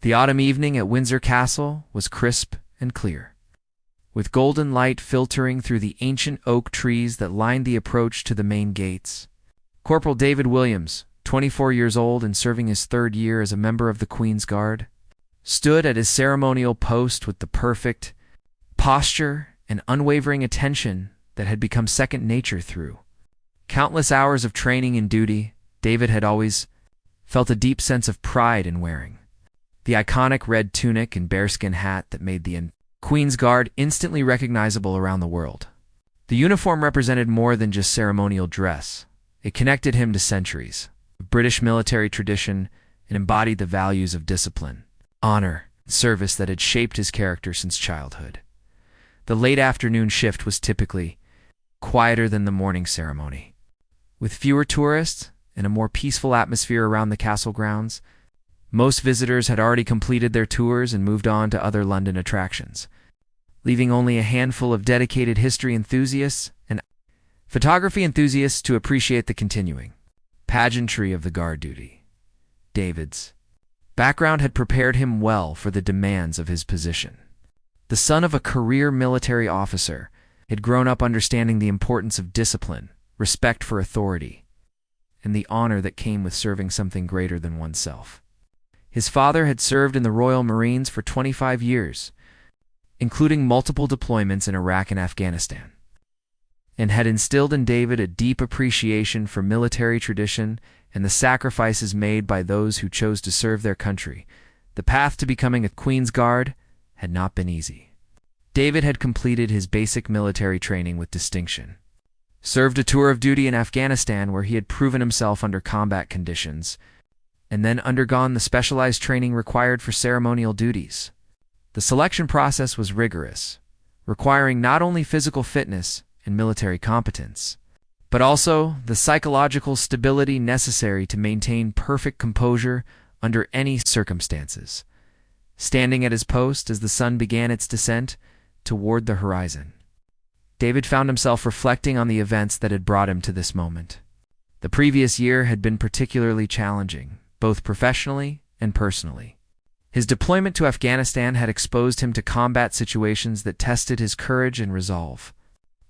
The autumn evening at Windsor Castle was crisp and clear, with golden light filtering through the ancient oak trees that lined the approach to the main gates. Corporal David Williams, 24 years old and serving his third year as a member of the Queen's Guard, stood at his ceremonial post with the perfect posture and unwavering attention that had become second nature through countless hours of training and duty. David had always felt a deep sense of pride in wearing the iconic red tunic and bearskin hat that made the Queen's Guard instantly recognizable around the world. The uniform represented more than just ceremonial dress. It connected him to centuries of British military tradition and embodied the values of discipline, honor, and service that had shaped his character since childhood. The late afternoon shift was typically quieter than the morning ceremony. With fewer tourists and a more peaceful atmosphere around the castle grounds, most visitors had already completed their tours and moved on to other London attractions, leaving only a handful of dedicated history enthusiasts and photography enthusiasts to appreciate the continuing pageantry of the guard duty. David's background had prepared him well for the demands of his position. The son of a career military officer, he had grown up understanding the importance of discipline, respect for authority, and the honor that came with serving something greater than oneself. His father had served in the Royal Marines for 25 years, including multiple deployments in Iraq and Afghanistan, and had instilled in David a deep appreciation for military tradition and the sacrifices made by those who chose to serve their country. The path to becoming a Queen's Guard had not been easy. David had completed his basic military training with distinction, served a tour of duty in Afghanistan where he had proven himself under combat conditions, and then undergone the specialized training required for ceremonial duties. The selection process was rigorous, requiring not only physical fitness and military competence, but also the psychological stability necessary to maintain perfect composure under any circumstances, standing at his post as the sun began its descent toward the horizon. David found himself reflecting on the events that had brought him to this moment. The previous year had been particularly challenging, both professionally and personally. His deployment to Afghanistan had exposed him to combat situations that tested his courage and resolve,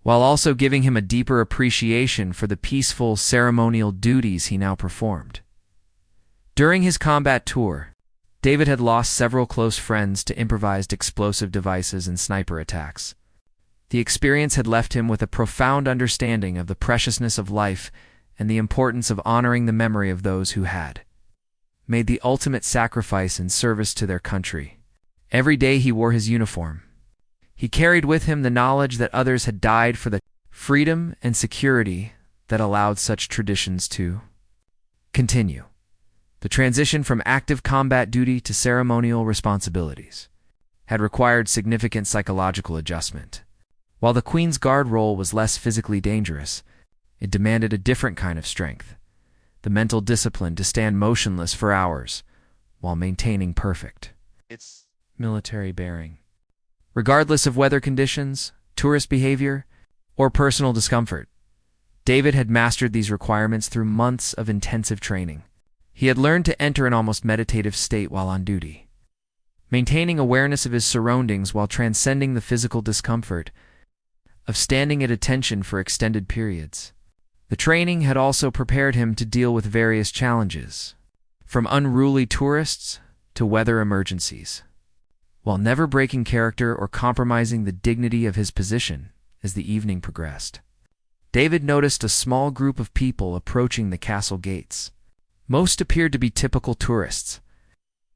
while also giving him a deeper appreciation for the peaceful ceremonial duties he now performed. During his combat tour, David had lost several close friends to improvised explosive devices and sniper attacks. The experience had left him with a profound understanding of the preciousness of life and the importance of honoring the memory of those who had made the ultimate sacrifice in service to their country. Every day he wore his uniform, he carried with him the knowledge that others had died for the freedom and security that allowed such traditions to continue. The transition from active combat duty to ceremonial responsibilities had required significant psychological adjustment. While the Queen's Guard role was less physically dangerous, it demanded a different kind of strength, the mental discipline to stand motionless for hours while maintaining perfect military bearing. Regardless of weather conditions, tourist behavior, or personal discomfort, David had mastered these requirements through months of intensive training. He had learned to enter an almost meditative state while on duty, maintaining awareness of his surroundings while transcending the physical discomfort of standing at attention for extended periods. The training had also prepared him to deal with various challenges, from unruly tourists to weather emergencies, while never breaking character or compromising the dignity of his position. As the evening progressed, David noticed a small group of people approaching the castle gates. Most appeared to be typical tourists,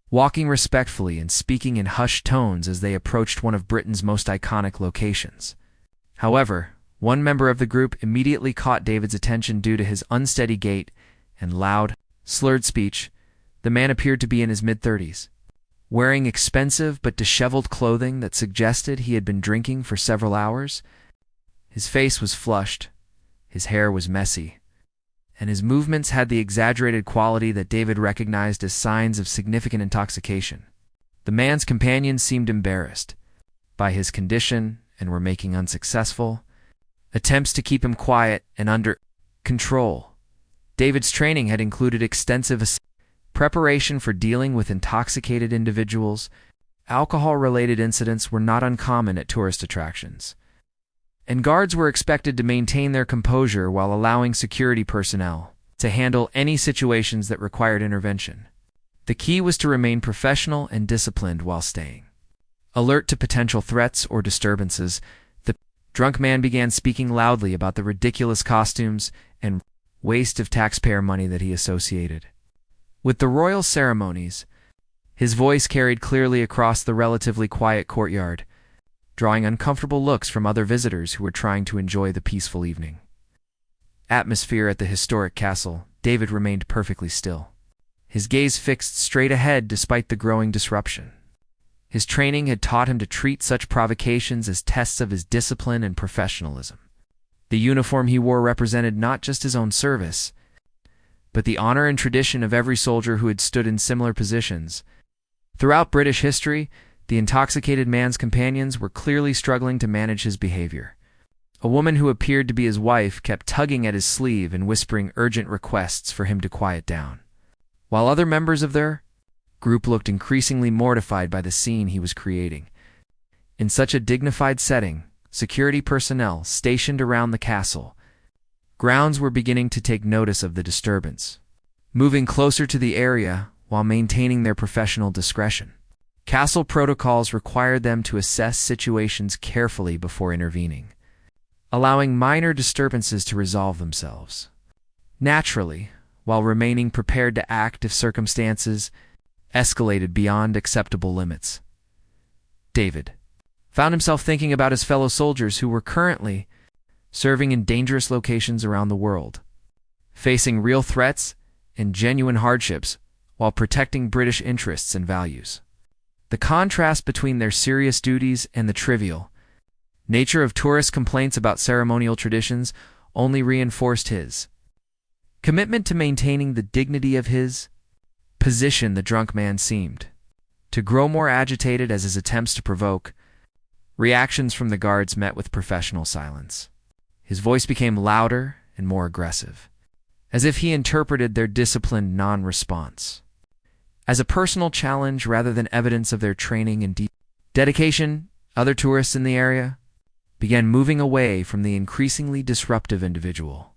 walking respectfully and speaking in hushed tones as they approached one of Britain's most iconic locations. However, one member of the group immediately caught David's attention due to his unsteady gait and loud, slurred speech. The man appeared to be in his mid-30s, wearing expensive but disheveled clothing that suggested he had been drinking for several hours. His face was flushed, his hair was messy, and his movements had the exaggerated quality that David recognized as signs of significant intoxication. The man's companions seemed embarrassed by his condition and were making unsuccessful attempts to keep him quiet and under control. David's training had included extensive preparation for dealing with intoxicated individuals. Alcohol-related incidents were not uncommon at tourist attractions, and guards were expected to maintain their composure while allowing security personnel to handle any situations that required intervention. The key was to remain professional and disciplined while staying alert to potential threats or disturbances. The drunk man began speaking loudly about the ridiculous costumes and waste of taxpayer money that he associated with the royal ceremonies. His voice carried clearly across the relatively quiet courtyard, drawing uncomfortable looks from other visitors who were trying to enjoy the peaceful evening atmosphere at the historic castle. David remained perfectly still, his gaze fixed straight ahead despite the growing disruption. His training had taught him to treat such provocations as tests of his discipline and professionalism. The uniform he wore represented not just his own service, but the honor and tradition of every soldier who had stood in similar positions. Throughout British history, the intoxicated man's companions were clearly struggling to manage his behavior. A woman who appeared to be his wife kept tugging at his sleeve and whispering urgent requests for him to quiet down, while other members of their group looked increasingly mortified by the scene he was creating. In such a dignified setting, security personnel stationed around the castle grounds were beginning to take notice of the disturbance, moving closer to the area while maintaining their professional discretion. Castle protocols required them to assess situations carefully before intervening, allowing minor disturbances to resolve themselves naturally, while remaining prepared to act if circumstances escalated beyond acceptable limits. David found himself thinking about his fellow soldiers who were currently serving in dangerous locations around the world, facing real threats and genuine hardships while protecting British interests and values. The contrast between their serious duties and the trivial nature of tourist complaints about ceremonial traditions only reinforced his commitment to maintaining the dignity of his position. The drunk man seemed to grow more agitated as his attempts to provoke reactions from the guards met with professional silence. His voice became louder and more aggressive, as if he interpreted their disciplined non-response as a personal challenge rather than evidence of their training and dedication. Other tourists in the area began moving away from the increasingly disruptive individual,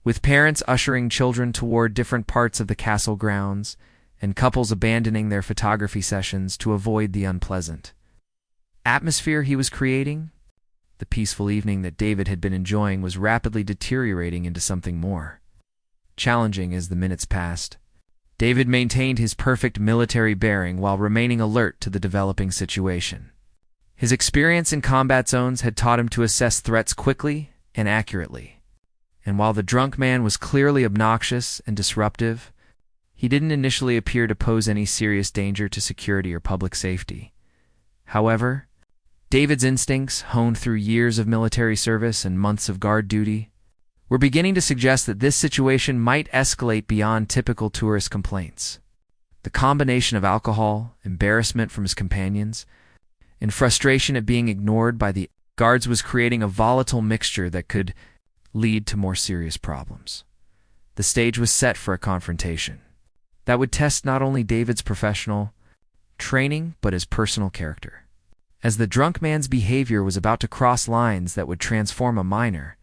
with parents ushering children toward different parts of the castle grounds and couples abandoning their photography sessions to avoid the unpleasant atmosphere he was creating. The peaceful evening that David had been enjoying was rapidly deteriorating into something more challenging as the minutes passed. David maintained his perfect military bearing while remaining alert to the developing situation. His experience in combat zones had taught him to assess threats quickly and accurately, and while the drunk man was clearly obnoxious and disruptive, he didn't initially appear to pose any serious danger to security or public safety. However, David's instincts, honed through years of military service and months of guard duty, were beginning to suggest that this situation might escalate beyond typical tourist complaints. The combination of alcohol, embarrassment from his companions, and frustration at being ignored by the guards was creating a volatile mixture that could lead to more serious problems. The stage was set for a confrontation that would test not only David's professional training but his personal character. As the drunk man's behavior was about to cross lines that would transform a minor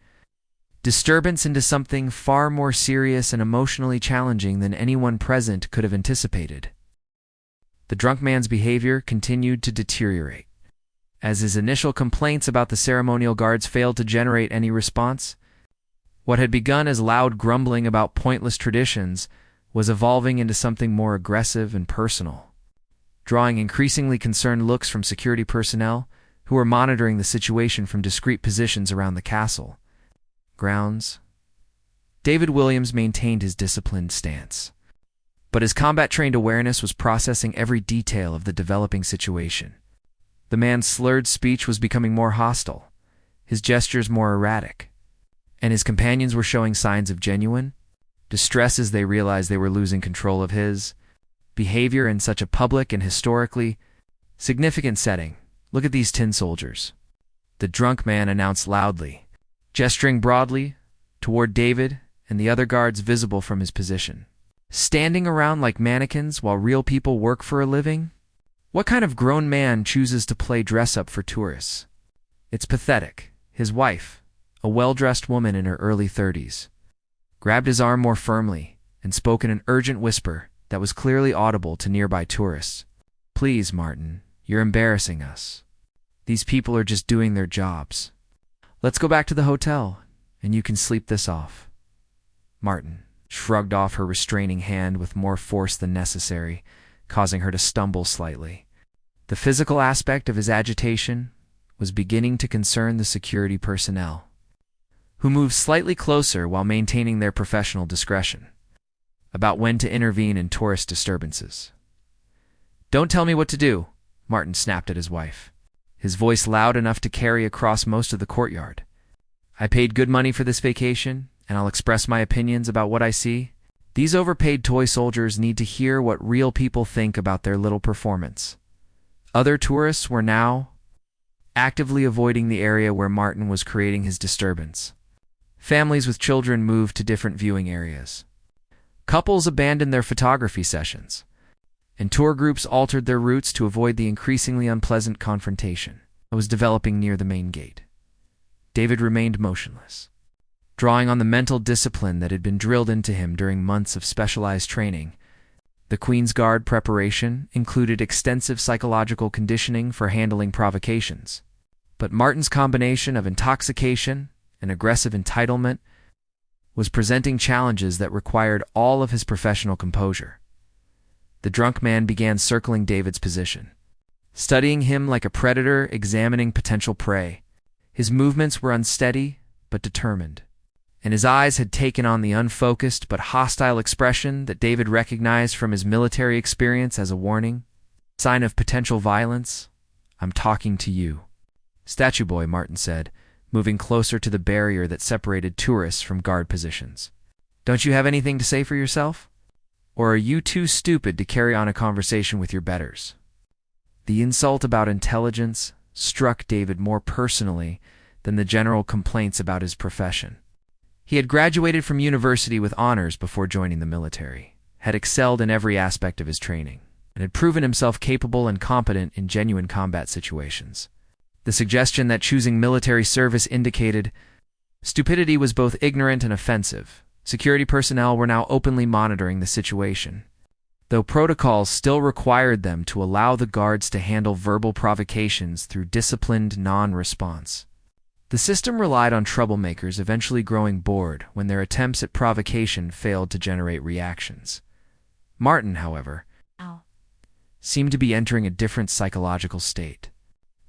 disturbance into something far more serious and emotionally challenging than anyone present could have anticipated. The drunk man's behavior continued to deteriorate. As his initial complaints about the ceremonial guards failed to generate any response, what had begun as loud grumbling about pointless traditions was evolving into something more aggressive and personal, drawing increasingly concerned looks from security personnel who were monitoring the situation from discreet positions around the castle grounds. David Williams maintained his disciplined stance, but his combat-trained awareness was processing every detail of the developing situation. The man's slurred speech was becoming more hostile, his gestures more erratic, and his companions were showing signs of genuine distress as they realized they were losing control of his behavior in such a public and historically significant setting. "Look at these tin soldiers," the drunk man announced loudly, gesturing broadly toward David and the other guards visible from his position. Standing around like mannequins while real people work for a living? What kind of grown man chooses to play dress-up for tourists? It's pathetic. His wife, a well-dressed woman in her early 30s, grabbed his arm more firmly and spoke in an urgent whisper that was clearly audible to nearby tourists. "Please, Martin, you're embarrassing us. These people are just doing their jobs. Let's go back to the hotel, and you can sleep this off." Martin shrugged off her restraining hand with more force than necessary, causing her to stumble slightly. The physical aspect of his agitation was beginning to concern the security personnel, who moved slightly closer while maintaining their professional discretion about when to intervene in tourist disturbances. "Don't tell me what to do," Martin snapped at his wife, his voice loud enough to carry across most of the courtyard. "I paid good money for this vacation, and I'll express my opinions about what I see. These overpaid toy soldiers need to hear what real people think about their little performance." Other tourists were now actively avoiding the area where Martin was creating his disturbance. Families with children moved to different viewing areas. Couples abandoned their photography sessions, and tour groups altered their routes to avoid the increasingly unpleasant confrontation that was developing near the main gate. David remained motionless, drawing on the mental discipline that had been drilled into him during months of specialized training. The Queen's Guard preparation included extensive psychological conditioning for handling provocations, but Martin's combination of intoxication and aggressive entitlement was presenting challenges that required all of his professional composure. The drunk man began circling David's position, studying him like a predator examining potential prey. His movements were unsteady but determined, and his eyes had taken on the unfocused but hostile expression that David recognized from his military experience as a warning. "Sign of potential violence? I'm talking to you." "Statue boy," Martin said, moving closer to the barrier that separated tourists from guard positions. "Don't you have anything to say for yourself? Or are you too stupid to carry on a conversation with your betters?" The insult about intelligence struck David more personally than the general complaints about his profession. He had graduated from university with honors before joining the military, had excelled in every aspect of his training, and had proven himself capable and competent in genuine combat situations. The suggestion that choosing military service indicated stupidity was both ignorant and offensive. Security personnel were now openly monitoring the situation, though protocols still required them to allow the guards to handle verbal provocations through disciplined non-response. The system relied on troublemakers eventually growing bored when their attempts at provocation failed to generate reactions. Martin, however, seemed to be entering a different psychological state.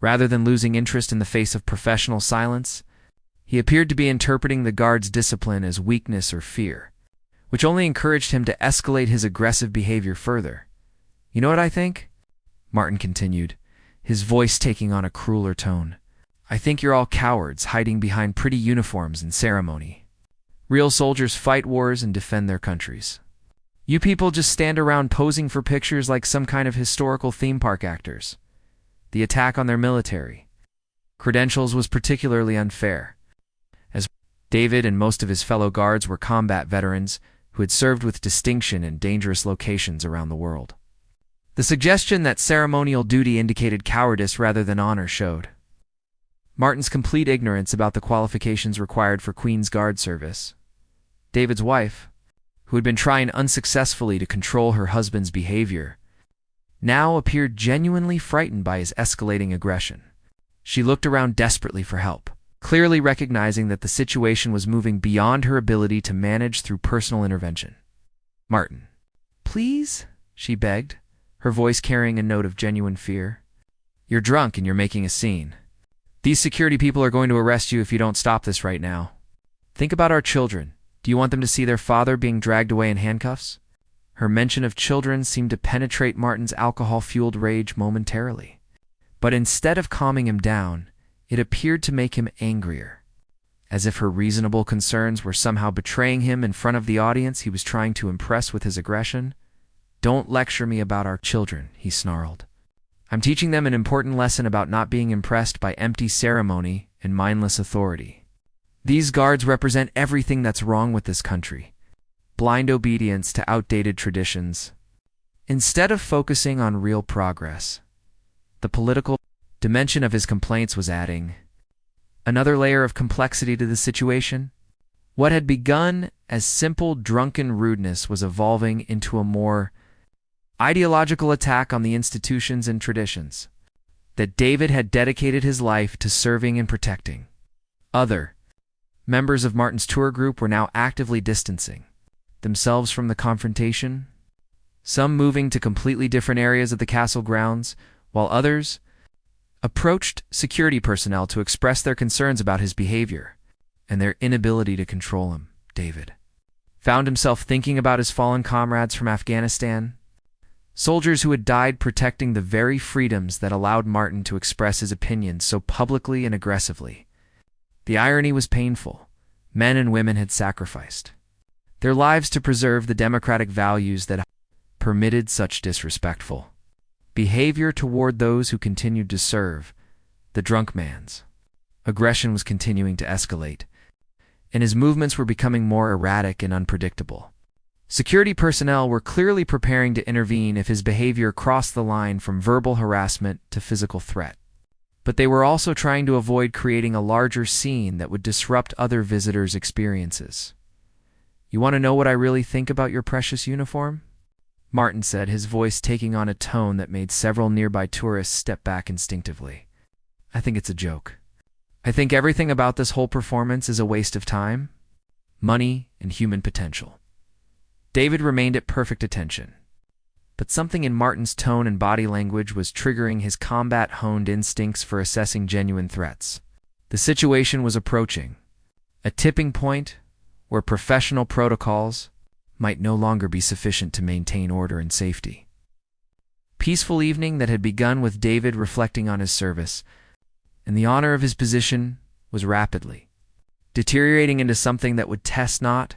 Rather than losing interest in the face of professional silence, he appeared to be interpreting the guard's discipline as weakness or fear, which only encouraged him to escalate his aggressive behavior further. "You know what I think?" Martin continued, his voice taking on a crueler tone. "I think you're all cowards hiding behind pretty uniforms and ceremony. Real soldiers fight wars and defend their countries. You people just stand around posing for pictures like some kind of historical theme park actors." The attack on their military credentials was particularly unfair, as David and most of his fellow guards were combat veterans who had served with distinction in dangerous locations around the world. The suggestion that ceremonial duty indicated cowardice rather than honor showed Martin's complete ignorance about the qualifications required for Queen's Guard service. David's wife, who had been trying unsuccessfully to control her husband's behavior, now appeared genuinely frightened by his escalating aggression. She looked around desperately for help, clearly recognizing that the situation was moving beyond her ability to manage through personal intervention. "Martin, please?" she begged, her voice carrying a note of genuine fear. "You're drunk and you're making a scene. These security people are going to arrest you if you don't stop this right now. Think about our children. Do you want them to see their father being dragged away in handcuffs?" Her mention of children seemed to penetrate Martin's alcohol-fueled rage momentarily. But instead of calming him down, it appeared to make him angrier, as if her reasonable concerns were somehow betraying him in front of the audience he was trying to impress with his aggression. "Don't lecture me about our children," he snarled. "I'm teaching them an important lesson about not being impressed by empty ceremony and mindless authority. These guards represent everything that's wrong with this country. blind obedience to outdated traditions. Instead of focusing on real progress, the political dimension of his complaints was adding another layer of complexity to the situation. What had begun as simple drunken rudeness was evolving into a more ideological attack on the institutions and traditions that David had dedicated his life to serving and protecting. Other members of Martin's tour group were now actively distancing themselves from the confrontation, some moving to completely different areas of the castle grounds, while others approached security personnel to express their concerns about his behavior and their inability to control him. David found himself thinking about his fallen comrades from Afghanistan, soldiers who had died protecting the very freedoms that allowed Martin to express his opinions so publicly and aggressively. The irony was painful. Men and women had sacrificed their lives to preserve the democratic values that permitted such disrespectful behavior toward those who continued to serve. The drunk man's aggression was continuing to escalate, and his movements were becoming more erratic and unpredictable. Security personnel were clearly preparing to intervene if his behavior crossed the line from verbal harassment to physical threat. But they were also trying to avoid creating a larger scene that would disrupt other visitors' experiences. "You want to know what I really think about your precious uniform?" Martin said, his voice taking on a tone that made several nearby tourists step back instinctively. "I think it's a joke. I think everything about this whole performance is a waste of time, money, and human potential." David remained at perfect attention, but something in Martin's tone and body language was triggering his combat-honed instincts for assessing genuine threats. The situation was approaching a tipping point where professional protocols might no longer be sufficient to maintain order and safety. Peaceful evening that had begun with David reflecting on his service and the honor of his position was rapidly deteriorating into something that would test not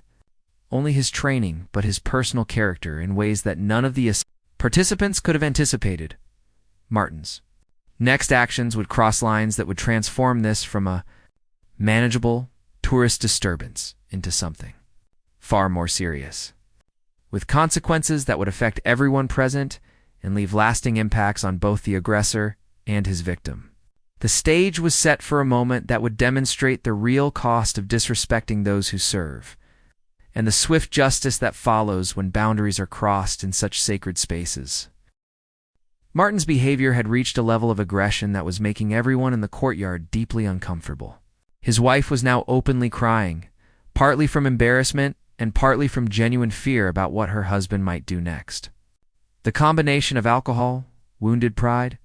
only his training but his personal character in ways that none of the participants could have anticipated. Martin's next actions would cross lines that would transform this from a manageable tourist disturbance into something far more serious, with consequences that would affect everyone present and leave lasting impacts on both the aggressor and his victim. The stage was set for a moment that would demonstrate the real cost of disrespecting those who serve, and the swift justice that follows when boundaries are crossed in such sacred spaces. Martin's behavior had reached a level of aggression that was making everyone in the courtyard deeply uncomfortable. His wife was now openly crying, partly from embarrassment and partly from genuine fear about what her husband might do next. The combination of alcohol, wounded pride,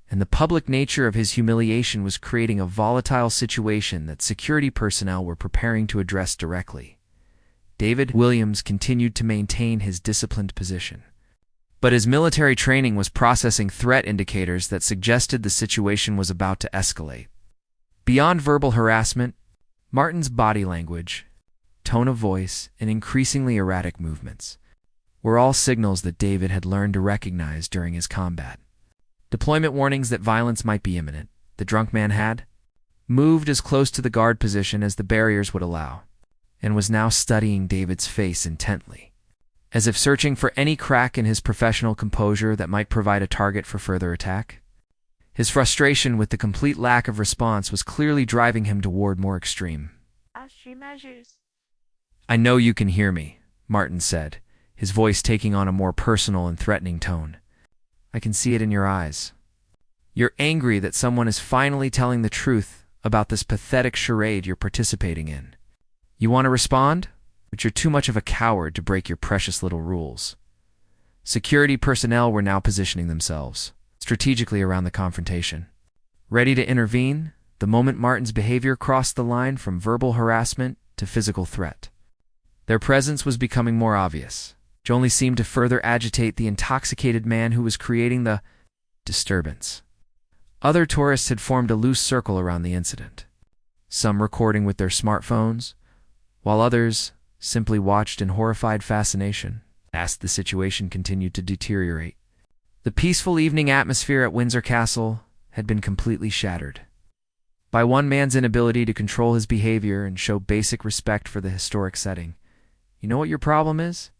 and the public nature of his humiliation was creating a volatile situation that security personnel were preparing to address directly. David Williams continued to maintain his disciplined position, but his military training was processing threat indicators that suggested the situation was about to escalate. Beyond verbal harassment, Martin's body language, tone of voice, and increasingly erratic movements were all signals that David had learned to recognize during his combat. Deployment warnings that violence might be imminent. The drunk man had moved as close to the guard position as the barriers would allow, and was now studying David's face intently, as if searching for any crack in his professional composure that might provide a target for further attack. His frustration with the complete lack of response was clearly driving him toward more extreme measures. "I know you can hear me," Martin said, his voice taking on a more personal and threatening tone. "I can see it in your eyes. You're angry that someone is finally telling the truth about this pathetic charade you're participating in. You want to respond, but you're too much of a coward to break your precious little rules." Security personnel were now positioning themselves strategically around the confrontation, ready to intervene the moment Martin's behavior crossed the line from verbal harassment to physical threat. Their presence was becoming more obvious, which only seemed to further agitate the intoxicated man who was creating the disturbance. Other tourists had formed a loose circle around the incident, some recording with their smartphones, while others simply watched in horrified fascination as the situation continued to deteriorate. The peaceful evening atmosphere at Windsor Castle had been completely shattered by one man's inability to control his behavior and show basic respect for the historic setting. You know what your problem is?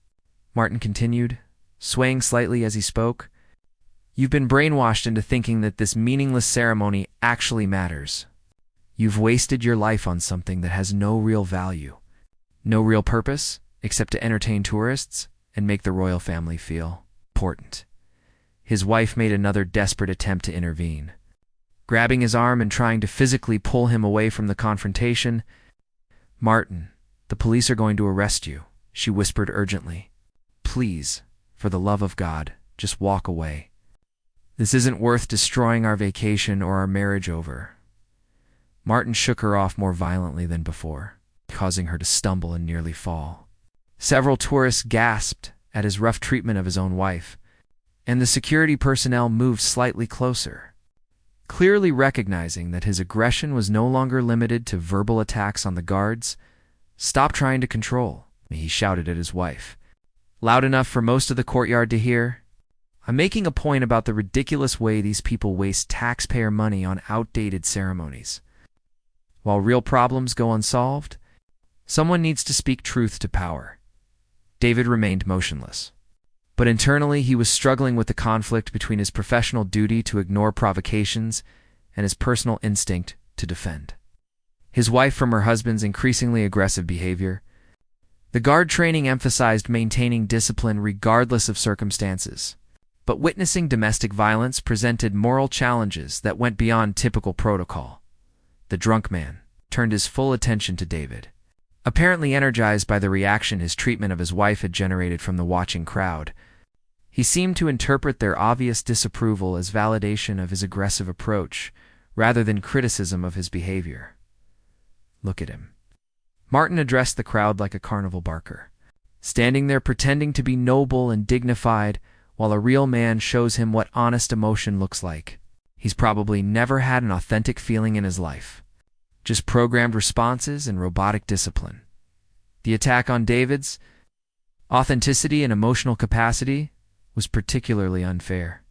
Martin continued, swaying slightly as he spoke. You've been brainwashed into thinking that this meaningless ceremony actually matters. You've wasted your life on something that has no real value, no real purpose, except to entertain tourists and make the royal family feel important. His wife made another desperate attempt to intervene, grabbing his arm and trying to physically pull him away from the confrontation. Martin, the police are going to arrest you, she whispered urgently. Please, for the love of God, just walk away. This isn't worth destroying our vacation or our marriage over. Martin shook her off more violently than before, causing her to stumble and nearly fall. Several tourists gasped at his rough treatment of his own wife, and the security personnel moved slightly closer. Clearly recognizing that his aggression was no longer limited to verbal attacks on the guards, "Stop trying to control," he shouted at his wife, loud enough for most of the courtyard to hear. "I'm making a point about the ridiculous way these people waste taxpayer money on outdated ceremonies. While real problems go unsolved, someone needs to speak truth to power." David remained motionless, but internally he was struggling with the conflict between his professional duty to ignore provocations and his personal instinct to defend his wife from her husband's increasingly aggressive behavior. The guard training emphasized maintaining discipline regardless of circumstances, but witnessing domestic violence presented moral challenges that went beyond typical protocol. The drunk man turned his full attention to David, apparently energized by the reaction his treatment of his wife had generated from the watching crowd. He seemed to interpret their obvious disapproval as validation of his aggressive approach, rather than criticism of his behavior. "Look at him." Martin addressed the crowd like a carnival barker, standing there pretending to be noble and dignified while a real man shows him what honest emotion looks like. He's probably never had an authentic feeling in his life, just programmed responses and robotic discipline. The attack on David's authenticity and emotional capacity was particularly unfair,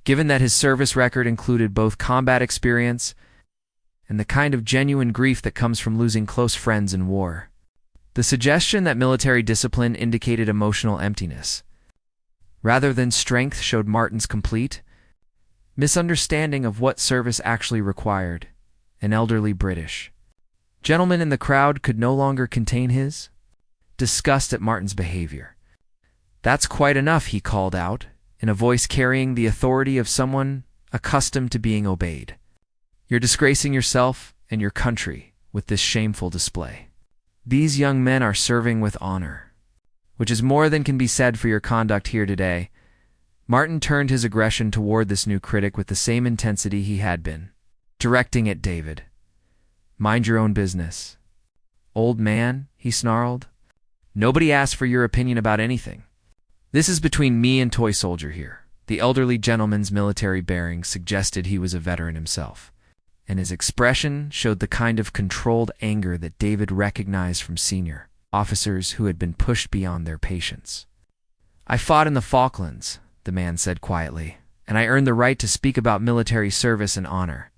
given that his service record included both combat experience and the kind of genuine grief that comes from losing close friends in war. The suggestion that military discipline indicated emotional emptiness rather than strength showed Martin's complete misunderstanding of what service actually required. An elderly British gentleman in the crowd could no longer contain his disgust at Martin's behavior. "That's quite enough," he called out, in a voice carrying the authority of someone accustomed to being obeyed. "You're disgracing yourself and your country with this shameful display. These young men are serving with honor, which is more than can be said for your conduct here today." Martin turned his aggression toward this new critic with the same intensity he had been directing at David. "Mind your own business. Old man," he snarled. "Nobody asked for your opinion about anything. This is between me and Toy Soldier here." The elderly gentleman's military bearings suggested he was a veteran himself, and his expression showed the kind of controlled anger that David recognized from senior officers who had been pushed beyond their patience. "I fought in the Falklands," the man said quietly, "and I earned the right to speak about military service and honor.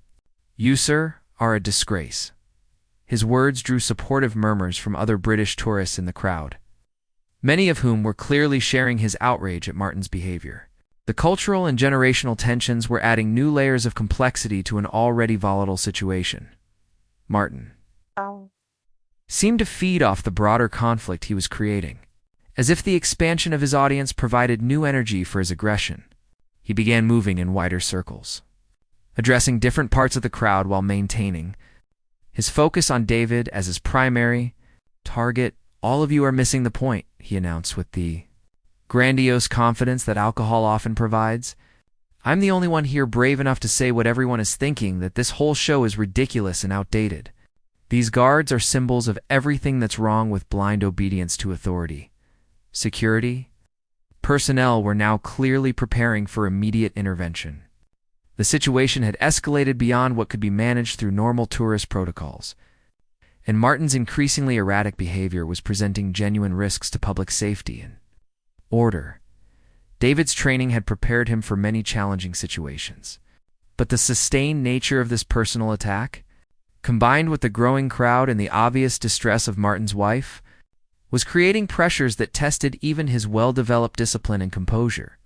You, sir, are a disgrace." His words drew supportive murmurs from other British tourists in the crowd, many of whom were clearly sharing his outrage at Martin's behavior. The cultural and generational tensions were adding new layers of complexity to an already volatile situation. Martin seemed to feed off the broader conflict he was creating, as if the expansion of his audience provided new energy for his aggression. He began moving in wider circles, addressing different parts of the crowd while maintaining his focus on David as his primary target. "All of you are missing the point," he announced with the grandiose confidence that alcohol often provides. "I'm the only one here brave enough to say what everyone is thinking, that this whole show is ridiculous and outdated. These guards are symbols of everything that's wrong with blind obedience to authority." Security personnel were now clearly preparing for immediate intervention. The situation had escalated beyond what could be managed through normal tourist protocols, and Martin's increasingly erratic behavior was presenting genuine risks to public safety and order. David's training had prepared him for many challenging situations, but the sustained nature of this personal attack, combined with the growing crowd and the obvious distress of Martin's wife, was creating pressures that tested even his well-developed discipline and composure.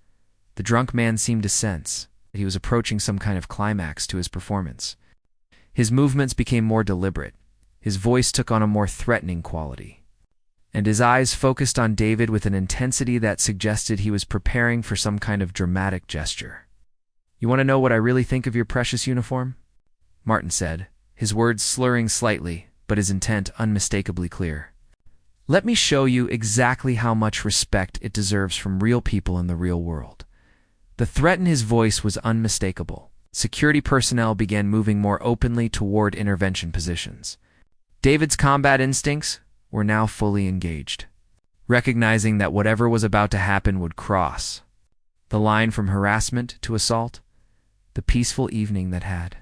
The drunk man seemed to sense that he was approaching some kind of climax to his performance. His movements became more deliberate, his voice took on a more threatening quality, and his eyes focused on David with an intensity that suggested he was preparing for some kind of dramatic gesture. "You want to know what I really think of your precious uniform?" Martin said, his words slurring slightly, but his intent unmistakably clear. "Let me show you exactly how much respect it deserves from real people in the real world." The threat in his voice was unmistakable. Security personnel began moving more openly toward intervention positions. David's combat instincts were now fully engaged, recognizing that whatever was about to happen would cross the line from harassment to assault. The peaceful evening that had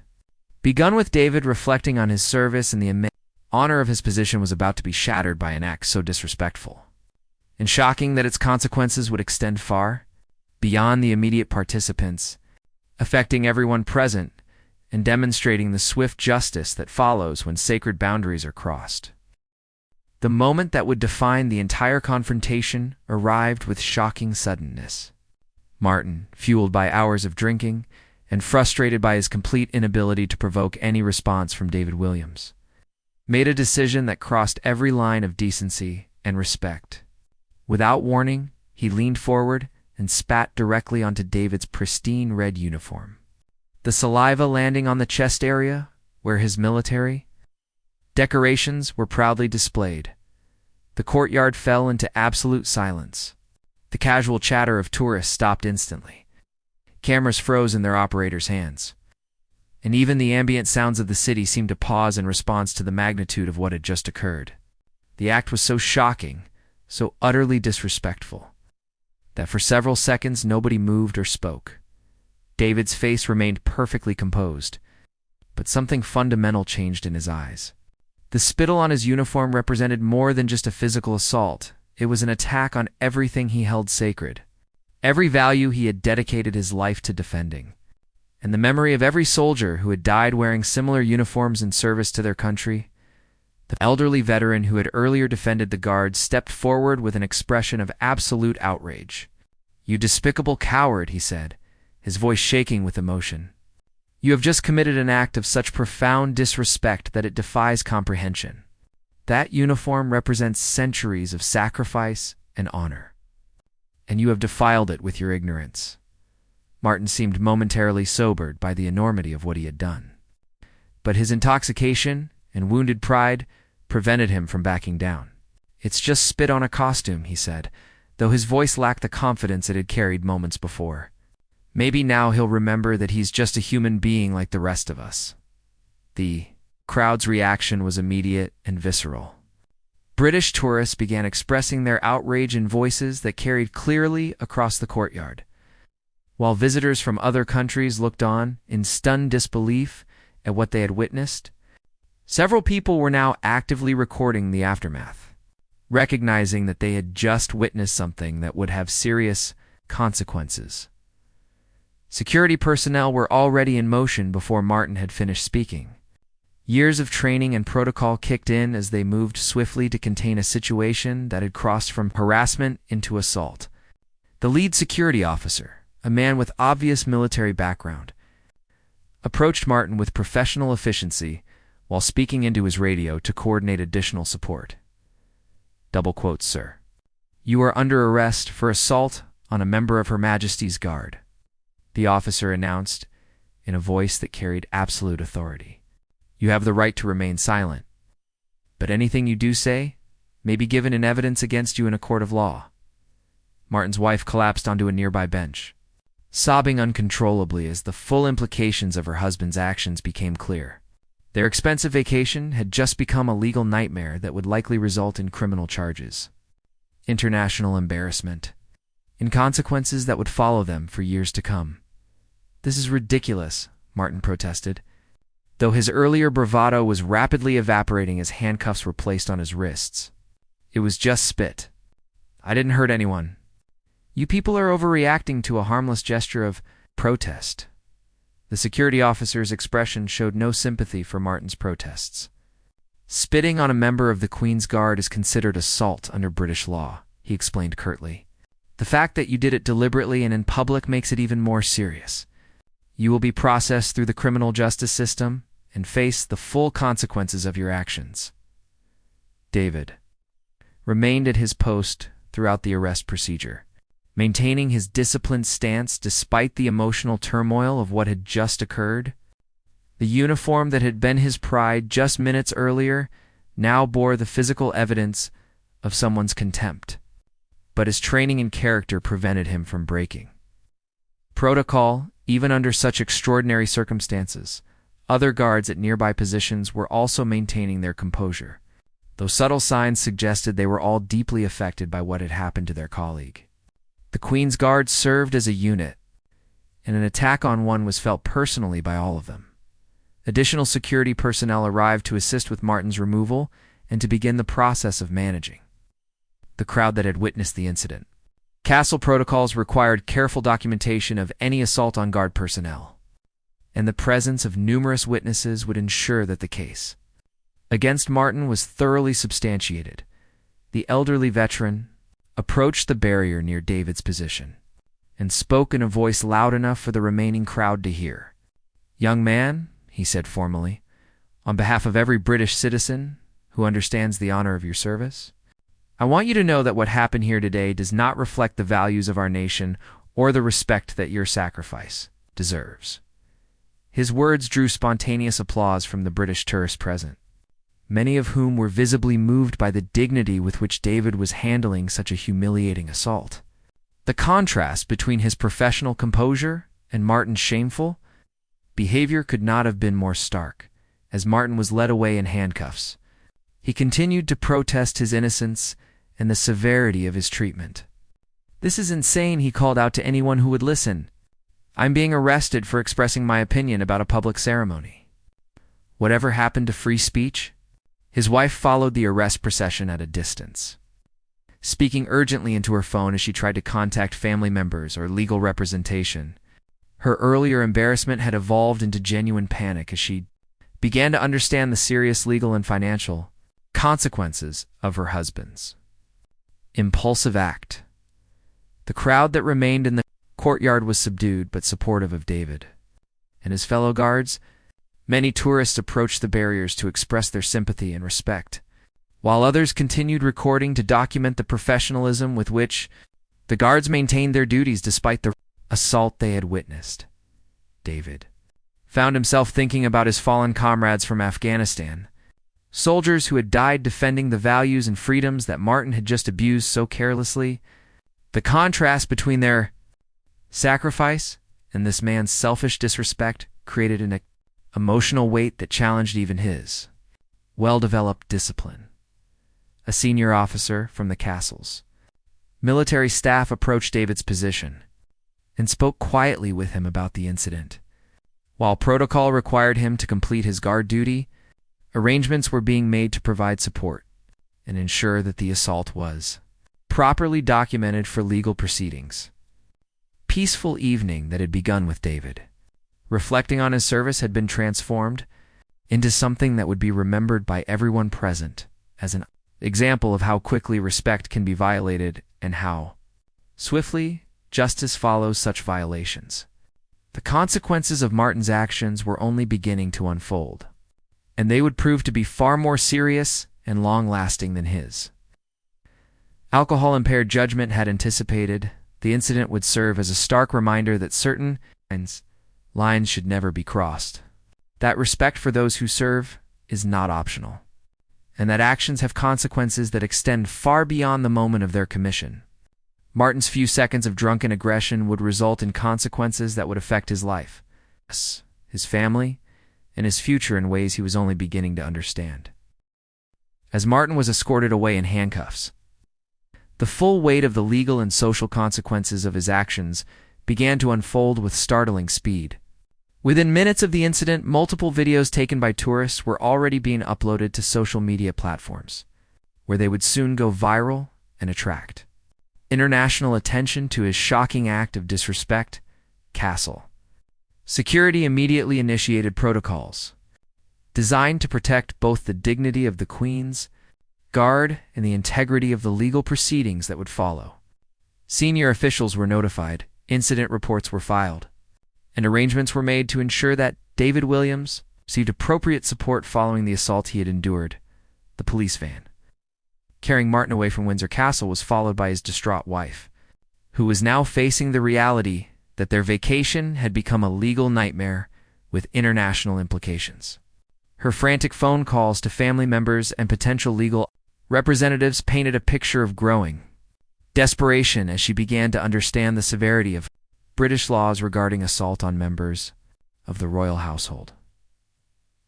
begun with David reflecting on his service and the immense honor of his position was about to be shattered by an act so disrespectful and shocking that its consequences would extend far beyond the immediate participants, affecting everyone present and demonstrating the swift justice that follows when sacred boundaries are crossed. The moment that would define the entire confrontation arrived with shocking suddenness. Martin, fueled by hours of drinking and frustrated by his complete inability to provoke any response from David Williams, made a decision that crossed every line of decency and respect. Without warning, he leaned forward and spat directly onto David's pristine red uniform, the saliva landing on the chest area where his military decorations were proudly displayed. The courtyard fell into absolute silence. The casual chatter of tourists stopped instantly. Cameras froze in their operators' hands, and even the ambient sounds of the city seemed to pause in response to the magnitude of what had just occurred. The act was so shocking, so utterly disrespectful, that for several seconds nobody moved or spoke. David's face remained perfectly composed, but something fundamental changed in his eyes. The spittle on his uniform represented more than just a physical assault. It was an attack on everything he held sacred, every value he had dedicated his life to defending, and the memory of every soldier who had died wearing similar uniforms in service to their country. The elderly veteran who had earlier defended the guards stepped forward with an expression of absolute outrage. "You despicable coward," he said, his voice shaking with emotion. "You have just committed an act of such profound disrespect that it defies comprehension. That uniform represents centuries of sacrifice and honor, and you have defiled it with your ignorance." Martin seemed momentarily sobered by the enormity of what he had done, but his intoxication and wounded pride prevented him from backing down. "It's just spit on a costume," he said, though his voice lacked the confidence it had carried moments before. "Maybe now he'll remember that he's just a human being like the rest of us." The crowd's reaction was immediate and visceral. British tourists began expressing their outrage in voices that carried clearly across the courtyard, while visitors from other countries looked on in stunned disbelief at what they had witnessed. Several people were now actively recording the aftermath, recognizing that they had just witnessed something that would have serious consequences. Security personnel were already in motion before Martin had finished speaking. Years of training and protocol kicked in as they moved swiftly to contain a situation that had crossed from harassment into assault. The lead security officer, a man with obvious military background, approached Martin with professional efficiency while speaking into his radio to coordinate additional support. Double quotes, "Sir. You are under arrest for assault on a member of Her Majesty's Guard," the officer announced in a voice that carried absolute authority. "You have the right to remain silent, but anything you do say may be given in evidence against you in a court of law." Martin's wife collapsed onto a nearby bench, sobbing uncontrollably as the full implications of her husband's actions became clear. Their expensive vacation had just become a legal nightmare that would likely result in criminal charges, international embarrassment, and consequences that would follow them for years to come. "This is ridiculous," Martin protested, though his earlier bravado was rapidly evaporating as handcuffs were placed on his wrists. "It was just spit. I didn't hurt anyone. You people are overreacting to a harmless gesture of protest." The security officer's expression showed no sympathy for Martin's protests. Spitting on a member of the Queen's Guard is considered assault under British law, he explained curtly. The fact that you did it deliberately and in public makes it even more serious. You will be processed through the criminal justice system and face the full consequences of your actions. David remained at his post throughout the arrest procedure, maintaining his disciplined stance despite the emotional turmoil of what had just occurred. The uniform that had been his pride just minutes earlier now bore the physical evidence of someone's contempt, but his training and character prevented him from breaking protocol. Even under such extraordinary circumstances, other guards at nearby positions were also maintaining their composure, though subtle signs suggested they were all deeply affected by what had happened to their colleague. The Queen's Guard served as a unit, and an attack on one was felt personally by all of them. Additional security personnel arrived to assist with Martin's removal and to begin the process of managing the crowd that had witnessed the incident. Castle protocols required careful documentation of any assault on guard personnel, and the presence of numerous witnesses would ensure that the case against Martin was thoroughly substantiated. The elderly veteran approached the barrier near David's position and spoke in a voice loud enough for the remaining crowd to hear. "Young man," he said formally, "on behalf of every British citizen who understands the honor of your service, I want you to know that what happened here today does not reflect the values of our nation or the respect that your sacrifice deserves." His words drew spontaneous applause from the British tourists present, many of whom were visibly moved by the dignity with which David was handling such a humiliating assault. The contrast between his professional composure and Martin's shameful behavior could not have been more stark. As Martin was led away in handcuffs, he continued to protest his innocence and the severity of his treatment. "This is insane," he called out to anyone who would listen. "I'm being arrested for expressing my opinion about a public ceremony. Whatever happened to free speech?" His wife followed the arrest procession at a distance, speaking urgently into her phone as she tried to contact family members or legal representation. Her earlier embarrassment had evolved into genuine panic as she began to understand the serious legal and financial consequences of her husband's impulsive act. The crowd that remained in the courtyard was subdued but supportive of David and his fellow guards. Many tourists approached the barriers to express their sympathy and respect, while others continued recording to document the professionalism with which the guards maintained their duties despite the assault they had witnessed. David found himself thinking about his fallen comrades from Afghanistan, soldiers who had died defending the values and freedoms that Martin had just abused so carelessly. The contrast between their sacrifice and this man's selfish disrespect created an emotional weight that challenged even his well-developed discipline. A senior officer from the castle's military staff approached David's position and spoke quietly with him about the incident. While protocol required him to complete his guard duty, arrangements were being made to provide support and ensure that the assault was properly documented for legal proceedings. Peaceful evening that had begun with David reflecting on his service had been transformed into something that would be remembered by everyone present as an example of how quickly respect can be violated and how swiftly justice follows such violations. The consequences of Martin's actions were only beginning to unfold, and they would prove to be far more serious and long-lasting than his alcohol-impaired judgment had anticipated. The incident would serve as a stark reminder that certain lines should never be crossed, that respect for those who serve is not optional, and that actions have consequences that extend far beyond the moment of their commission. Martin's few seconds of drunken aggression would result in consequences that would affect his life, his family, and his future in ways he was only beginning to understand. As Martin was escorted away in handcuffs, the full weight of the legal and social consequences of his actions began to unfold with startling speed. Within minutes of the incident, multiple videos taken by tourists were already being uploaded to social media platforms, where they would soon go viral and attract international attention to his shocking act of disrespect. Castle security immediately initiated protocols, designed to protect both the dignity of the Queen's Guard and the integrity of the legal proceedings that would follow. Senior officials were notified, incident reports were filed, and arrangements were made to ensure that David Williams received appropriate support following the assault he had endured. The police van carrying Martin away from Windsor Castle was followed by his distraught wife, who was now facing the reality that their vacation had become a legal nightmare with international implications. Her frantic phone calls to family members and potential legal representatives painted a picture of growing desperation as she began to understand the severity of British laws regarding assault on members of the royal household.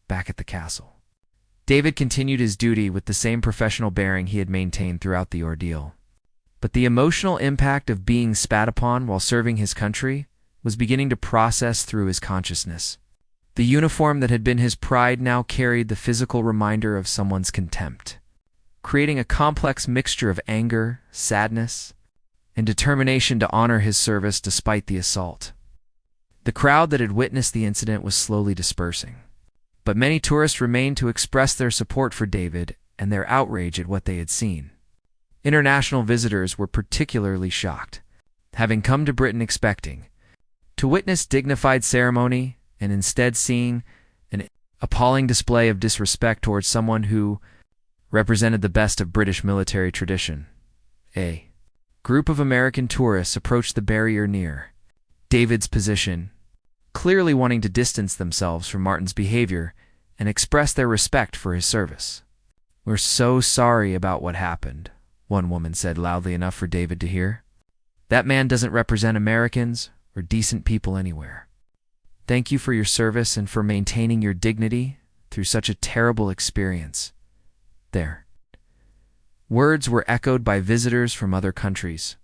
Back at the castle, David continued his duty with the same professional bearing he had maintained throughout the ordeal. But the emotional impact of being spat upon while serving his country was beginning to process through his consciousness. The uniform that had been his pride now carried the physical reminder of someone's contempt, creating a complex mixture of anger, sadness, and determination to honor his service despite the assault. The crowd that had witnessed the incident was slowly dispersing, but many tourists remained to express their support for David and their outrage at what they had seen. International visitors were particularly shocked, having come to Britain expecting to witness dignified ceremony and instead seeing an appalling display of disrespect towards someone who represented the best of British military tradition. A group of American tourists approached the barrier near David's position, clearly wanting to distance themselves from Martin's behavior and express their respect for his service. "We're so sorry about what happened," one woman said loudly enough for David to hear. "That man doesn't represent Americans or decent people anywhere. Thank you for your service and for maintaining your dignity through such a terrible experience." There. Words were echoed by visitors from other countries,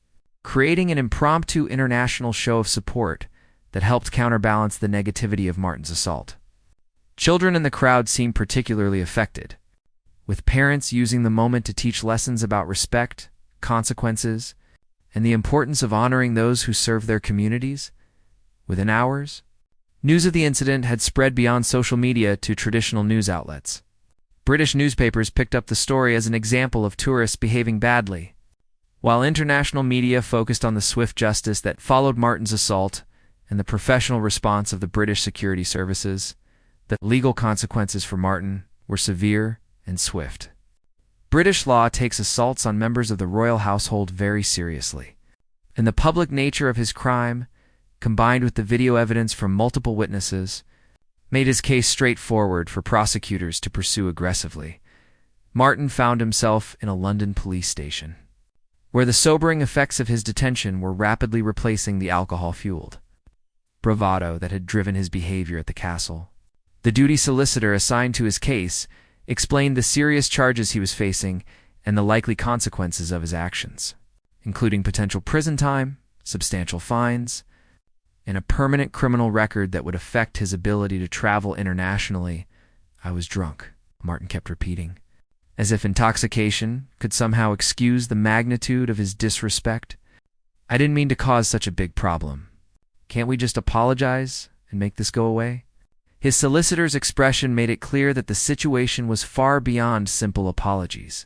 creating an impromptu international show of support that helped counterbalance the negativity of Martin's assault. Children in the crowd seemed particularly affected, with parents using the moment to teach lessons about respect, consequences, and the importance of honoring those who serve their communities. Within hours, news of the incident had spread beyond social media to traditional news outlets. British newspapers picked up the story as an example of tourists behaving badly, while international media focused on the swift justice that followed Martin's assault and the professional response of the British security services. The legal consequences for Martin were severe and swift. British law takes assaults on members of the royal household very seriously, and the public nature of his crime, combined with the video evidence from multiple witnesses, made his case straightforward for prosecutors to pursue aggressively. Martin found himself in a London police station, where the sobering effects of his detention were rapidly replacing the alcohol-fueled bravado that had driven his behavior at the castle. The duty solicitor assigned to his case explained the serious charges he was facing and the likely consequences of his actions, including potential prison time, substantial fines, and a permanent criminal record that would affect his ability to travel internationally. "I was drunk," Martin kept repeating, as if intoxication could somehow excuse the magnitude of his disrespect. "I didn't mean to cause such a big problem. Can't we just apologize and make this go away?" His solicitor's expression made it clear that the situation was far beyond simple apologies.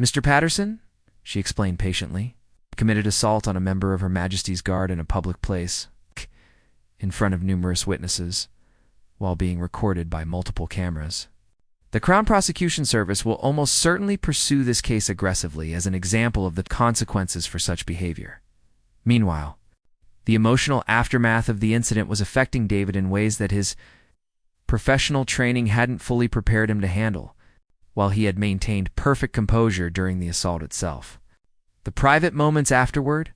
"Mr. Patterson," she explained patiently, "committed assault on a member of Her Majesty's Guard in a public place, in front of numerous witnesses, while being recorded by multiple cameras. The Crown Prosecution Service will almost certainly pursue this case aggressively as an example of the consequences for such behavior." Meanwhile, the emotional aftermath of the incident was affecting David in ways that his professional training hadn't fully prepared him to handle, while he had maintained perfect composure during the assault itself. The private moments afterward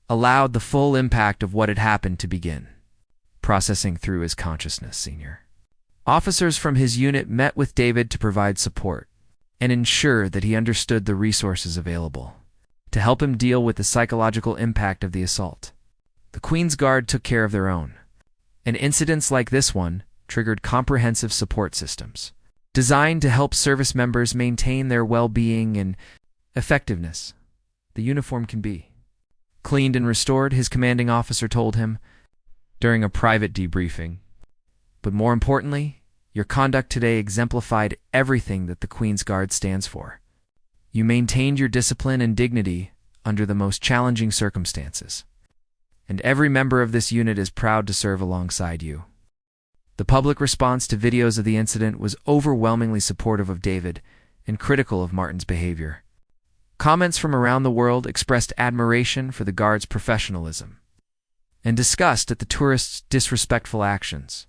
allowed the full impact of what had happened to begin processing through his consciousness. Senior officers from his unit met with David to provide support and ensure that he understood the resources available to help him deal with the psychological impact of the assault. The Queen's Guard took care of their own, and incidents like this one triggered comprehensive support systems designed to help service members maintain their well-being and effectiveness. "The uniform can be cleaned and restored," his commanding officer told him during a private debriefing. "But more importantly, Your conduct today exemplified everything that the Queen's Guard stands for. You maintained your discipline and dignity under the most challenging circumstances, and every member of this unit is proud to serve alongside you. The public response to videos of the incident was overwhelmingly supportive of David and critical of Martin's behavior. Comments from around the world expressed admiration for the Guard's professionalism and disgust at the tourists' disrespectful actions.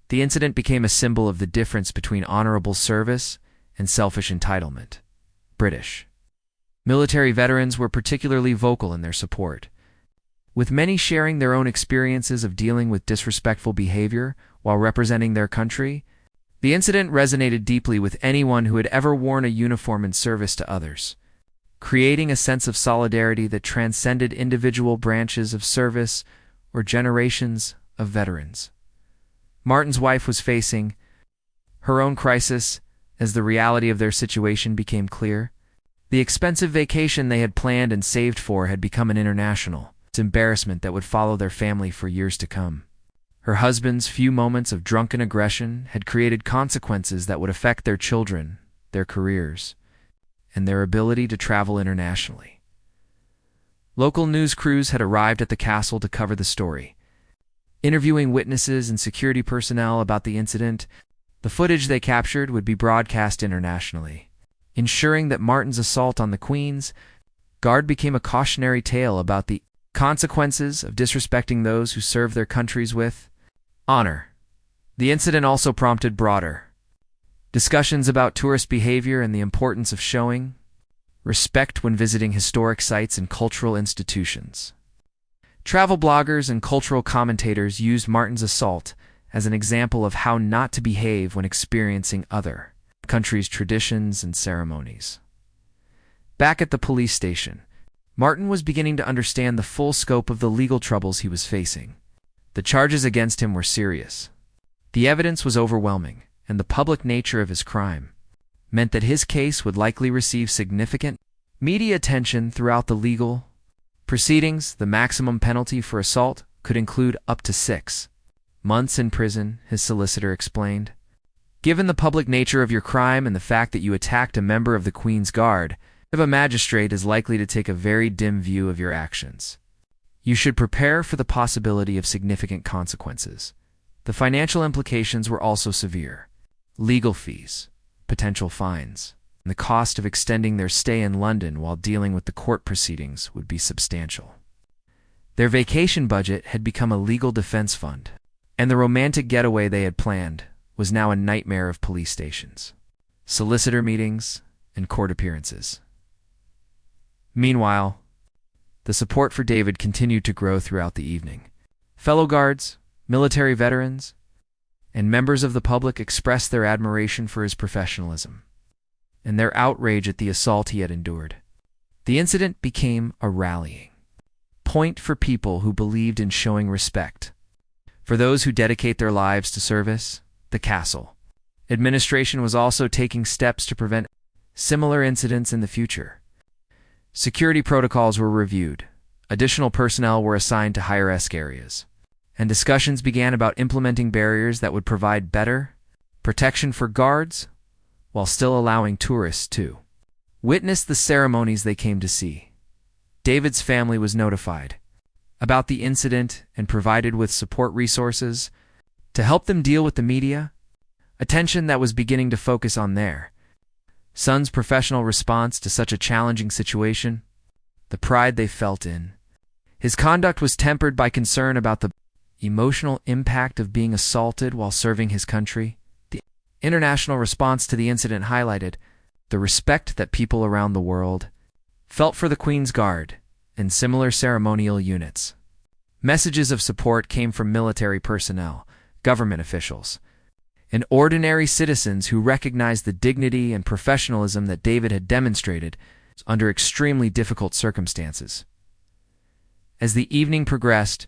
The incident became a symbol of the difference between honorable service and selfish entitlement. British military veterans were particularly vocal in their support, with many sharing their own experiences of dealing with disrespectful behavior while representing their country. The incident resonated deeply with anyone who had ever worn a uniform in service to others, creating a sense of solidarity that transcended individual branches of service or generations of veterans. Martin's wife was facing her own crisis as the reality of their situation became clear. The expensive vacation they had planned and saved for had become an international embarrassment that would follow their family for years to come. Her husband's few moments of drunken aggression had created consequences that would affect their children, their careers, and their ability to travel internationally. Local news crews had arrived at the castle to cover the story, interviewing witnesses and security personnel about the incident. The footage they captured would be broadcast internationally, ensuring that Martin's assault on the Queen's Guard became a cautionary tale about the consequences of disrespecting those who serve their countries with honor. The incident also prompted broader discussions about tourist behavior and the importance of showing respect when visiting historic sites and cultural institutions. Travel bloggers and cultural commentators used Martin's assault as an example of how not to behave when experiencing other countries' traditions and ceremonies. Back at the police station, Martin was beginning to understand the full scope of the legal troubles he was facing. The charges against him were serious. The evidence was overwhelming, and the public nature of his crime meant that his case would likely receive significant media attention throughout the legal proceedings. The maximum penalty for assault could include up to 6 months in prison, his solicitor explained. Given the public nature of your crime and the fact that you attacked a member of the Queen's Guard, a magistrate is likely to take a very dim view of your actions. You should prepare for the possibility of significant consequences. The financial implications were also severe. Legal fees, potential fines, and the cost of extending their stay in London while dealing with the court proceedings would be substantial. Their vacation budget had become a legal defense fund, and the romantic getaway they had planned was now a nightmare of police stations, solicitor meetings, and court appearances. Meanwhile, the support for David continued to grow throughout the evening. Fellow guards, military veterans, and members of the public expressed their admiration for his professionalism and their outrage at the assault he had endured. The incident became a rallying point for people who believed in showing respect for those who dedicate their lives to service. The castle administration was also taking steps to prevent similar incidents in the future. Security protocols were reviewed, additional personnel were assigned to higher-risk areas, and discussions began about implementing barriers that would provide better protection for guards while still allowing tourists to witness the ceremonies they came to see. David's family was notified about the incident and provided with support resources to help them deal with the media attention that was beginning to focus on their son's professional response to such a challenging situation. The pride they felt in his conduct was tempered by concern about the emotional impact of being assaulted while serving his country. The international response to the incident highlighted the respect that people around the world felt for the Queen's Guard and similar ceremonial units. Messages of support came from military personnel, government officials, and ordinary citizens who recognized the dignity and professionalism that David had demonstrated under extremely difficult circumstances. As the evening progressed,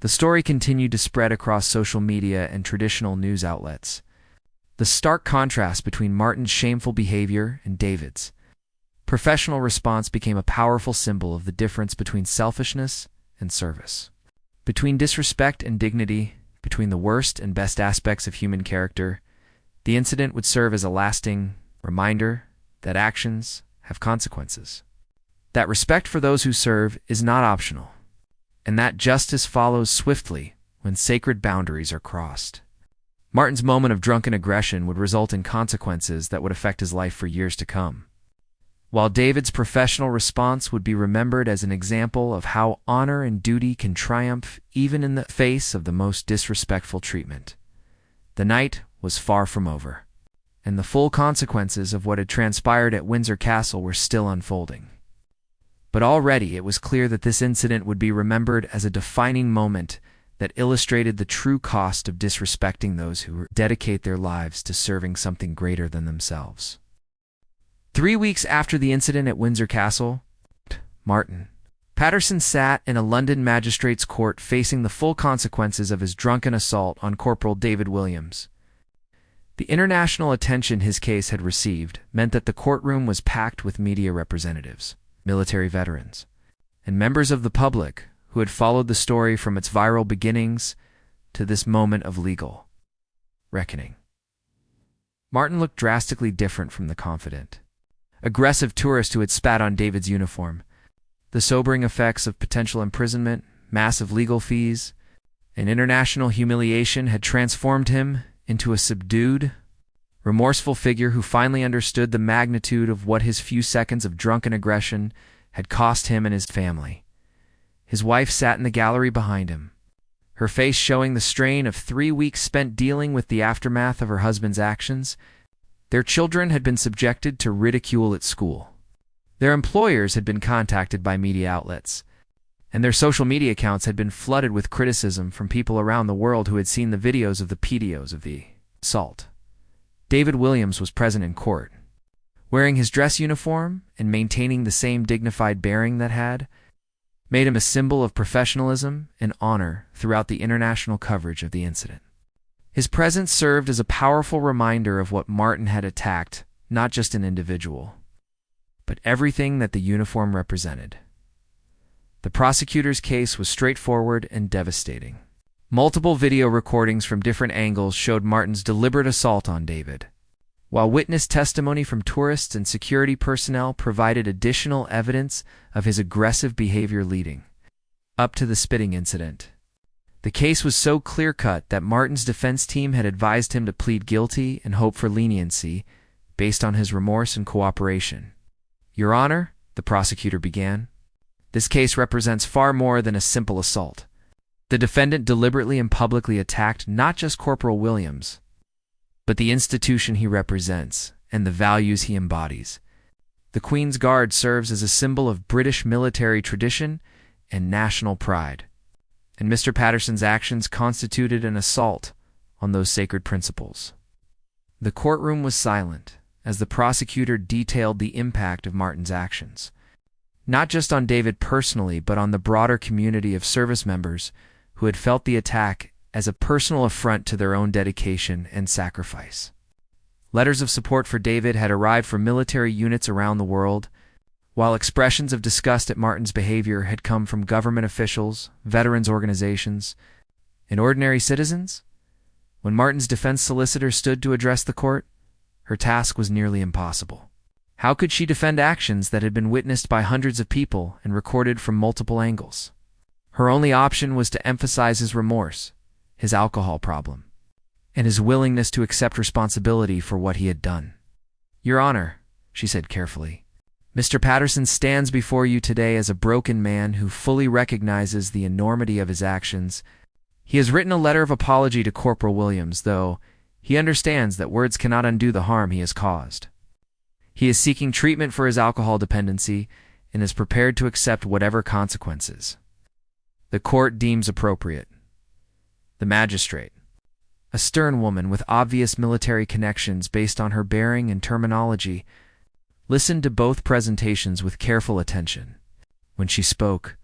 the story continued to spread across social media and traditional news outlets. The stark contrast between Martin's shameful behavior and David's professional response became a powerful symbol of the difference between selfishness and service, between disrespect and dignity, between the worst and best aspects of human character. The incident would serve as a lasting reminder that actions have consequences, that respect for those who serve is not optional, and that justice follows swiftly when sacred boundaries are crossed. Martin's moment of drunken aggression would result in consequences that would affect his life for years to come, while David's professional response would be remembered as an example of how honor and duty can triumph even in the face of the most disrespectful treatment. The night was far from over, and the full consequences of what had transpired at Windsor Castle were still unfolding. But already it was clear that this incident would be remembered as a defining moment that illustrated the true cost of disrespecting those who dedicate their lives to serving something greater than themselves. 3 weeks after the incident at Windsor Castle, Martin Patterson sat in a London magistrate's court facing the full consequences of his drunken assault on Corporal David Williams. The international attention his case had received meant that the courtroom was packed with media representatives, military veterans, and members of the public who had followed the story from its viral beginnings to this moment of legal reckoning. Martin looked drastically different from the confident, aggressive tourist who had spat on David's uniform. The sobering effects of potential imprisonment, massive legal fees, and international humiliation had transformed him into a subdued, remorseful figure who finally understood the magnitude of what his few seconds of drunken aggression had cost him and his family. His wife sat in the gallery behind him, her face showing the strain of 3 weeks spent dealing with the aftermath of her husband's actions. Their children had been subjected to ridicule at school. Their employers had been contacted by media outlets, and their social media accounts had been flooded with criticism from people around the world who had seen the videos of the PDOs of the assault. David Williams was present in court, wearing his dress uniform and maintaining the same dignified bearing that had made him a symbol of professionalism and honor throughout the international coverage of the incident. His presence served as a powerful reminder of what Martin had attacked, not just an individual, but everything that the uniform represented. The prosecutor's case was straightforward and devastating. Multiple video recordings from different angles showed Martin's deliberate assault on David, while witness testimony from tourists and security personnel provided additional evidence of his aggressive behavior leading up to the spitting incident. The case was so clear-cut that Martin's defense team had advised him to plead guilty and hope for leniency based on his remorse and cooperation. "Your Honor," the prosecutor began, "this case represents far more than a simple assault. The defendant deliberately and publicly attacked not just Corporal Williams, but the institution he represents and the values he embodies. The Queen's Guard serves as a symbol of British military tradition and national pride, and Mr. Patterson's actions constituted an assault on those sacred principles." The courtroom was silent as the prosecutor detailed the impact of Martin's actions, not just on David personally, but on the broader community of service members who had felt the attack as a personal affront to their own dedication and sacrifice. Letters of support for David had arrived from military units around the world, while expressions of disgust at Martin's behavior had come from government officials, veterans organizations, and ordinary citizens. When Martin's defense solicitor stood to address the court, her task was nearly impossible. How could she defend actions that had been witnessed by hundreds of people and recorded from multiple angles? Her only option was to emphasize his remorse, his alcohol problem, and his willingness to accept responsibility for what he had done. "Your Honor," she said carefully, "Mr. Patterson stands before you today as a broken man who fully recognizes the enormity of his actions. He has written a letter of apology to Corporal Williams, though he understands that words cannot undo the harm he has caused. He is seeking treatment for his alcohol dependency and is prepared to accept whatever consequences the court deems appropriate." The magistrate, a stern woman with obvious military connections based on her bearing and terminology, listened to both presentations with careful attention. When she spoke,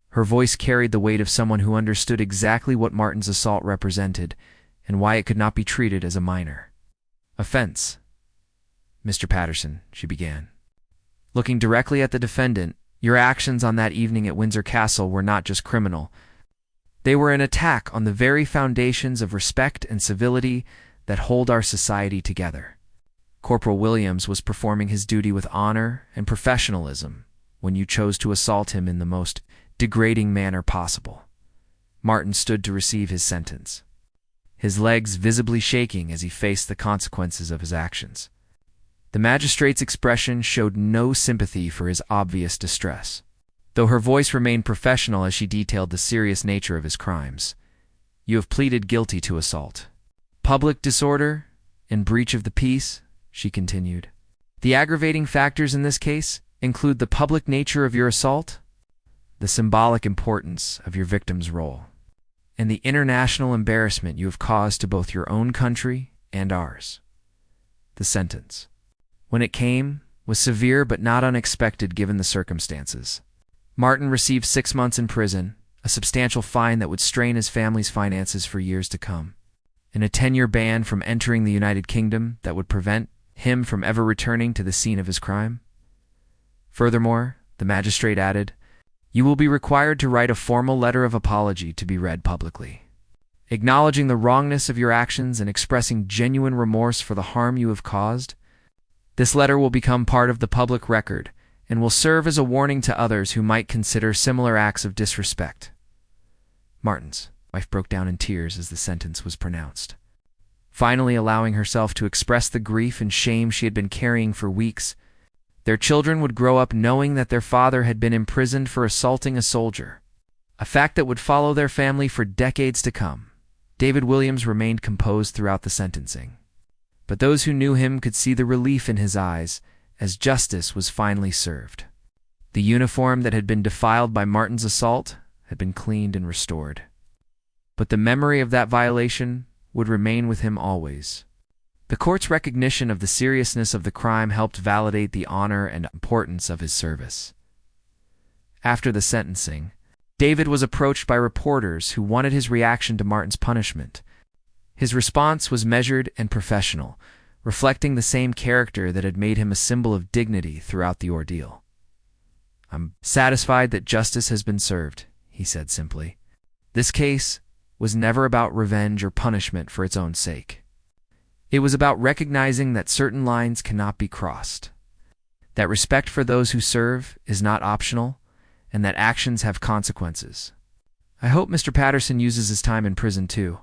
her voice carried the weight of someone who understood exactly what Martin's assault represented and why it could not be treated as a minor offense. "Mr. Patterson," she began, looking directly at the defendant, "your actions on that evening at Windsor Castle were not just criminal. They were an attack on the very foundations of respect and civility that hold our society together. Corporal Williams was performing his duty with honor and professionalism when you chose to assault him in the most degrading manner possible. Martin stood to receive his sentence, his legs visibly shaking as he faced the consequences of his actions. The magistrate's expression showed no sympathy for his obvious distress, though her voice remained professional as she detailed the serious nature of his crimes. "You have pleaded guilty to assault, public disorder, and breach of the peace," she continued. "The aggravating factors in this case include the public nature of your assault, the symbolic importance of your victim's role, and the international embarrassment you have caused to both your own country and ours." The sentence, when it came, was severe but not unexpected given the circumstances. Martin received 6 months in prison, a substantial fine that would strain his family's finances for years to come, and a 10-year ban from entering the United Kingdom that would prevent him from ever returning to the scene of his crime. Furthermore, the magistrate added, "You will be required to write a formal letter of apology to be read publicly, acknowledging the wrongness of your actions and expressing genuine remorse for the harm you have caused. This letter will become part of the public record and will serve as a warning to others who might consider similar acts of disrespect." Martin's wife broke down in tears as the sentence was pronounced, finally allowing herself to express the grief and shame she had been carrying for weeks. Their children would grow up knowing that their father had been imprisoned for assaulting a soldier, a fact that would follow their family for decades to come. David Williams remained composed throughout the sentencing, but those who knew him could see the relief in his eyes as justice was finally served. The uniform that had been defiled by Martin's assault had been cleaned and restored, but the memory of that violation would remain with him always. The court's recognition of the seriousness of the crime helped validate the honor and importance of his service. After the sentencing, David was approached by reporters who wanted his reaction to Martin's punishment. His response was measured and professional, reflecting the same character that had made him a symbol of dignity throughout the ordeal. "I'm satisfied that justice has been served," he said simply. "This case was never about revenge or punishment for its own sake. It was about recognizing that certain lines cannot be crossed, that respect for those who serve is not optional, and that actions have consequences. I hope Mr. Patterson uses his time in prison too,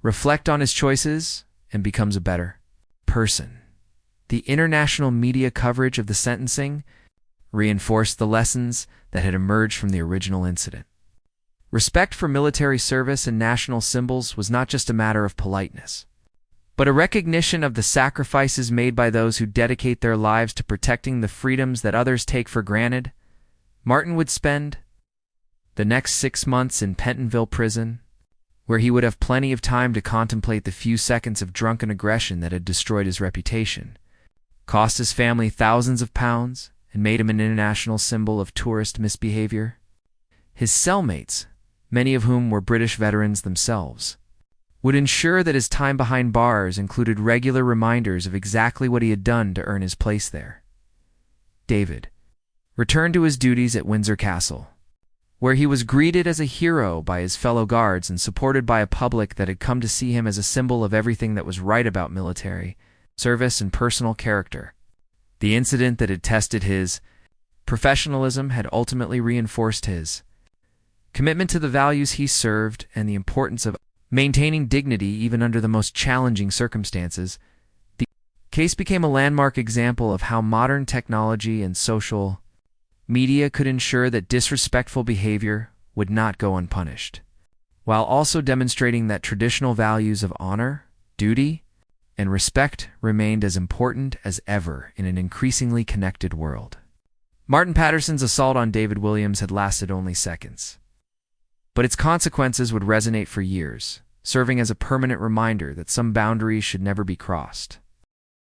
reflect on his choices, and becomes a better person." The international media coverage of the sentencing reinforced the lessons that had emerged from the original incident. Respect for military service and national symbols was not just a matter of politeness, but a recognition of the sacrifices made by those who dedicate their lives to protecting the freedoms that others take for granted. Martin would spend the next 6 months in Pentonville prison, where he would have plenty of time to contemplate the few seconds of drunken aggression that had destroyed his reputation, cost his family thousands of pounds, and made him an international symbol of tourist misbehavior. His cellmates, many of whom were British veterans themselves, would ensure that his time behind bars included regular reminders of exactly what he had done to earn his place there. David returned to his duties at Windsor Castle, where he was greeted as a hero by his fellow guards and supported by a public that had come to see him as a symbol of everything that was right about military service and personal character. The incident that had tested his professionalism had ultimately reinforced his commitment to the values he served and the importance of maintaining dignity even under the most challenging circumstances. The case became a landmark example of how modern technology and social media could ensure that disrespectful behavior would not go unpunished, while also demonstrating that traditional values of honor, duty, and respect remained as important as ever in an increasingly connected world. Martin Patterson's assault on David Williams had lasted only seconds, but its consequences would resonate for years, serving as a permanent reminder that some boundaries should never be crossed.